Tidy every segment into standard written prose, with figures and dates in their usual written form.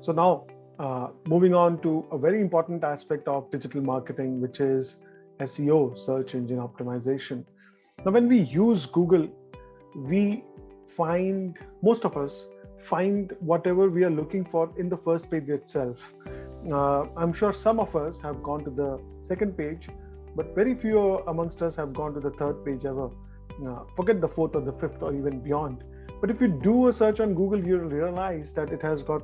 So now, moving on to a very important aspect of digital marketing, which is SEO, search engine optimization. Now, when we use Google, we find, most of us find whatever we are looking for in the first page itself. I'm sure some of us have gone to the second page, but very few amongst us have gone to the third page ever. Forget the fourth or the fifth or even beyond. But if you do a search on Google, you'll realize that it has got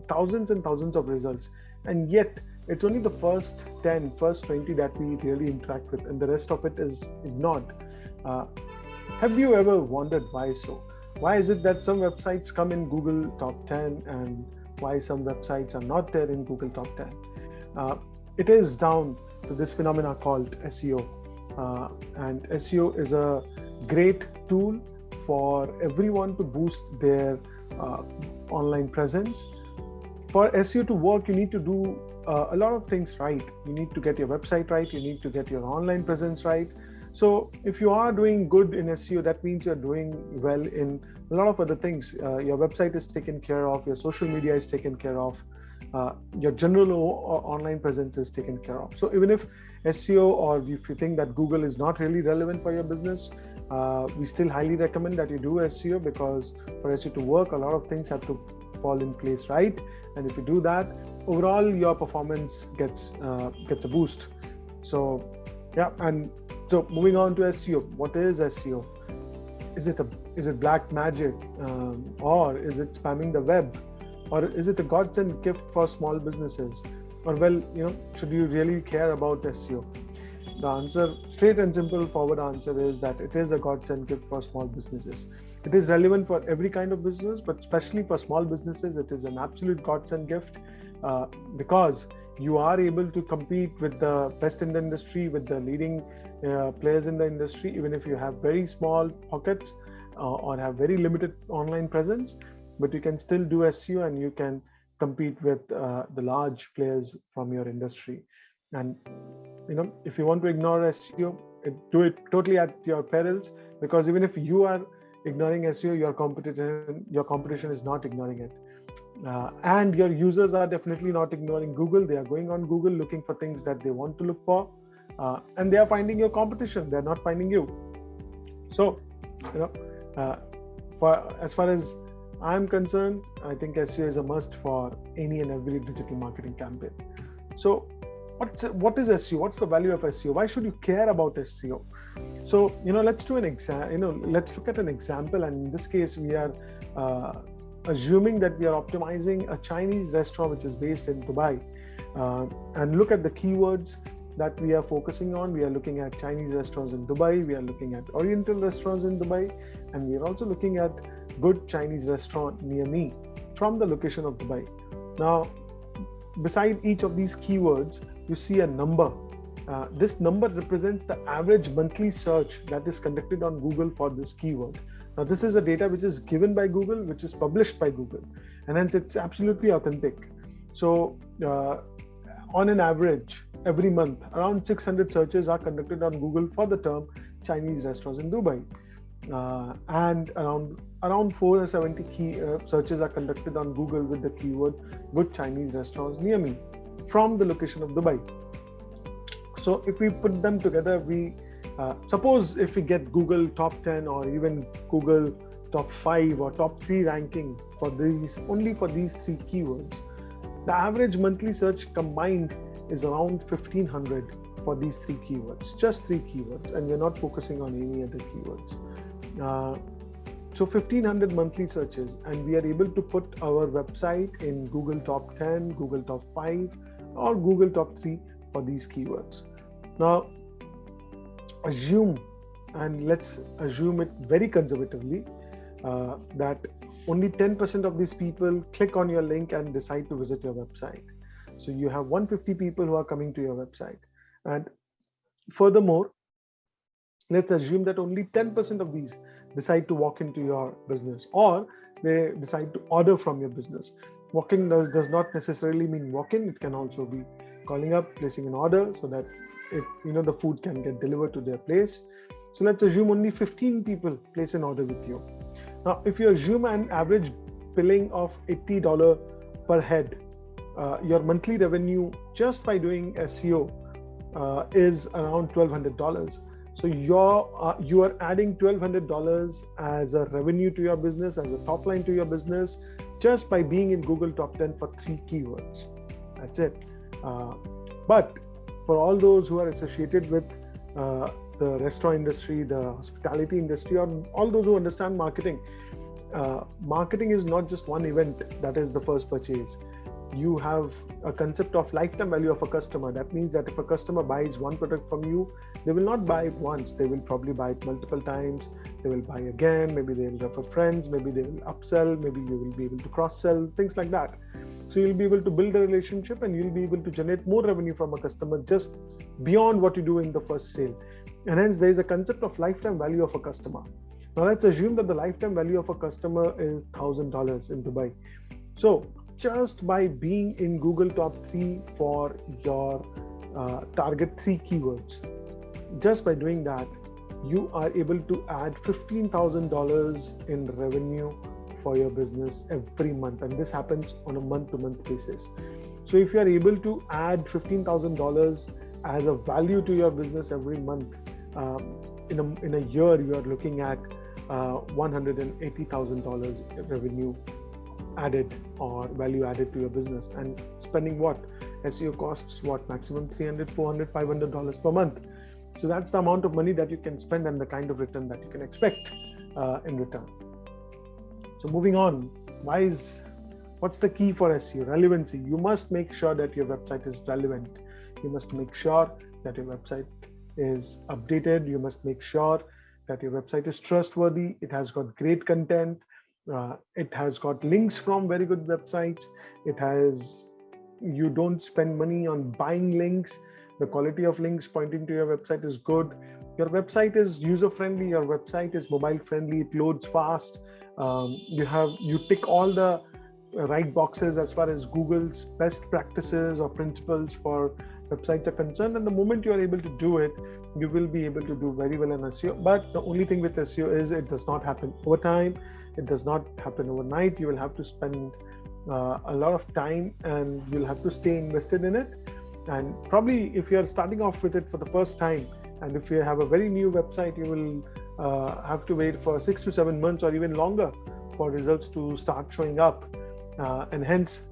thousands and thousands of results. And yet, it's only the first 10, first 20 that we really interact with, and the rest of it is ignored. Have you ever wondered why so? Why is it that some websites come in Google top 10 and why some websites are not there in Google top 10? It is down to this phenomena called SEO. And SEO is a great tool for everyone to boost their online presence. For SEO to work, you need to do a lot of things right. You need to get your website right. You need to get your online presence right. So if you are doing good in SEO, that means you're doing well in a lot of other things. Your website is taken care of, your social media is taken care of, your general online presence is taken care of. So even if SEO, or if you think that Google is not really relevant for your business, we still highly recommend that you do SEO, because for SEO to work, a lot of things have to fall in place right. And if you do that, overall your performance gets a boost. So yeah, and so moving on to SEO. What is SEO? Is it black magic, or is it spamming the web, or is it a godsend gift for small businesses? Or should you really care about SEO? The answer, straight and simple forward answer, is that it is a godsend gift for small businesses. It is relevant for every kind of business, but especially for small businesses, it is an absolute godsend gift, because you are able to compete with the best in the industry, with the leading players in the industry, even if you have very small pockets or have very limited online presence, but you can still do SEO and you can compete with the large players from your industry. And if you want to ignore SEO, do it totally at your perils, because even if you are ignoring SEO, your competition is not ignoring it. And your users are definitely not ignoring Google. They are going on Google looking for things that they want to look for, and they are finding your competition. They're not finding you. So, as far as I'm concerned, I think SEO is a must for any and every digital marketing campaign. So, what is SEO? What's the value of SEO? Why should you care about SEO? So, let's do an let's look at an example. And in this case, we are assuming that we are optimizing a Chinese restaurant which is based in Dubai, and look at the keywords that we are focusing on. We are looking at Chinese restaurants in Dubai, we are looking at Oriental restaurants in Dubai, and we are also looking at good Chinese restaurant near me from the location of Dubai. Now, beside each of these keywords, you see a number. This number represents the average monthly search that is conducted on Google for this keyword. Now, this is a data which is given by Google, which is published by Google, and hence it's absolutely authentic. So, on an average, every month, around 600 searches are conducted on Google for the term Chinese restaurants in Dubai, and around 470 key searches are conducted on Google with the keyword "good Chinese restaurants near me" from the location of Dubai. So, if we put them together, we suppose if we get Google top 10 or even Google top 5 or top 3 ranking for only for these 3 keywords, the average monthly search combined is around 1500 for these 3 keywords, just 3 keywords, and we're not focusing on any other keywords. So 1500 monthly searches, and we are able to put our website in Google top 10, Google top 5, or Google top 3 for these keywords. Now, let's assume it very conservatively, that only 10% of these people click on your link and decide to visit your website. So you have 150 people who are coming to your website. And furthermore, let's assume that only 10% of these decide to walk into your business, or they decide to order from your business. Walk-in does not necessarily mean walk-in. It can also be calling up, placing an order so that the food can get delivered to their place. So let's assume only 15 people place an order with you. Now, if you assume an average billing of $80 per head. Your monthly revenue just by doing SEO is around $1,200. So you are adding $1,200 as a revenue to your business, as a top line to your business, just by being in Google Top 10 for 3 keywords. That's it. But for all those who are associated with the restaurant industry, the hospitality industry, or all those who understand marketing, marketing is not just one event that is the first purchase. You have a concept of lifetime value of a customer. That means that if a customer buys one product from you, they will not buy it once. They will probably buy it multiple times. They will buy again. Maybe they will refer friends. Maybe they will upsell. Maybe you will be able to cross-sell, things like that. So you'll be able to build a relationship and you'll be able to generate more revenue from a customer just beyond what you do in the first sale. And hence there is a concept of lifetime value of a customer. Now let's assume that the lifetime value of a customer is $1,000 in Dubai. So just by being in Google Top 3 for your target 3 keywords, just by doing that, you are able to add $15,000 in revenue for your business every month. And this happens on a month-to-month basis. So if you are able to add $15,000 as a value to your business every month, in a year, you are looking at $180,000 revenue added or value added to your business, and spending what? SEO costs what? Maximum $300, $400, $500 per month. So that's the amount of money that you can spend and the kind of return that you can expect in return. So moving on, what's the key for SEO? Relevancy. You must make sure that your website is relevant. You must make sure that your website is updated. You must make sure that your website is trustworthy. It has got great content. It has got links from very good websites. You don't spend money on buying links. The quality of links pointing to your website is good. Your website is user-friendly. Your website is mobile-friendly. It loads fast. You tick all the right boxes as far as Google's best practices or principles for websites are concerned. And the moment you are able to do it, you will be able to do very well in SEO. But the only thing with SEO is it does not happen over time. It does not happen overnight. You will have to spend a lot of time and you'll have to stay invested in it. And probably if you're starting off with it for the first time, and if you have a very new website, you will have to wait for 6 to 7 months or even longer for results to start showing up. And hence,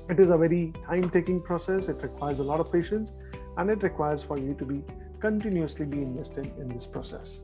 it is a very time-taking process. It requires a lot of patience, and it requires for you to be continuously invested in this process.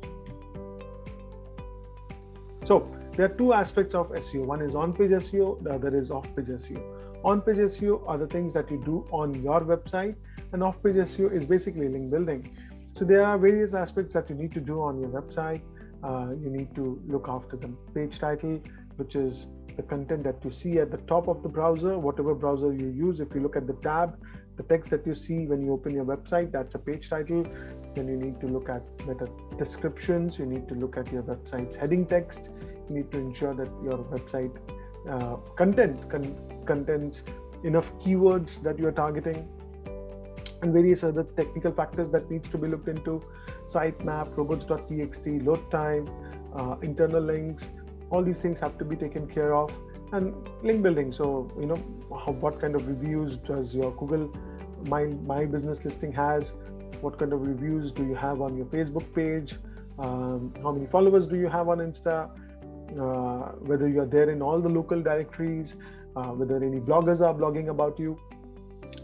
So there are two aspects of SEO. One is on-page SEO, the other is off-page SEO. On-page SEO are the things that you do on your website, and off-page SEO is basically link building. So there are various aspects that you need to do on your website. You need to look after the page title, which is the content that you see at the top of the browser, whatever browser you use. If you look at the tab, the text that you see when you open your website, that's a page title. Then you need to look at better descriptions. You need to look at your website's heading text. You need to ensure that your website contains enough keywords that you are targeting, and various other technical factors that needs to be looked into. Sitemap, robots.txt, load time, internal links, all these things have to be taken care of. And link building, so what kind of reviews does your Google My Business listing has? What kind of reviews do you have on your Facebook page? How many followers do you have on Insta? Whether you are there in all the local directories, whether any bloggers are blogging about you.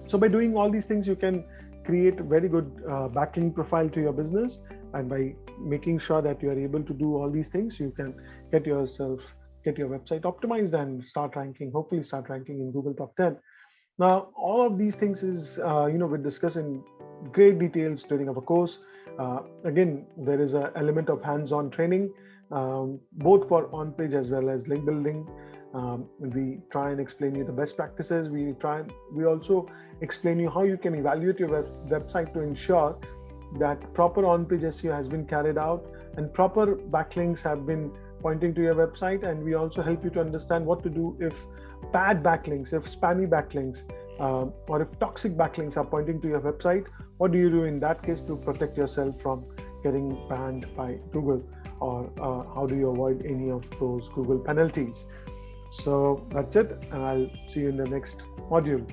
So by doing all these things, you can create a very good backlink profile to your business. And by making sure that you are able to do all these things, you can get your website optimized and hopefully start ranking in Google Top 10. Now, all of these things is, we discuss in great details during our course. Again, there is an element of hands-on training, both for on-page as well as link building. We try and explain you the best practices. We also explain you how you can evaluate your website to ensure that proper on-page SEO has been carried out and proper backlinks have been pointing to your website. And we also help you to understand what to do if bad backlinks, if spammy backlinks, or if toxic backlinks are pointing to your website. What do you do in that case to protect yourself from getting banned by Google, or how do you avoid any of those Google penalties? So that's it, and I'll see you in the next module.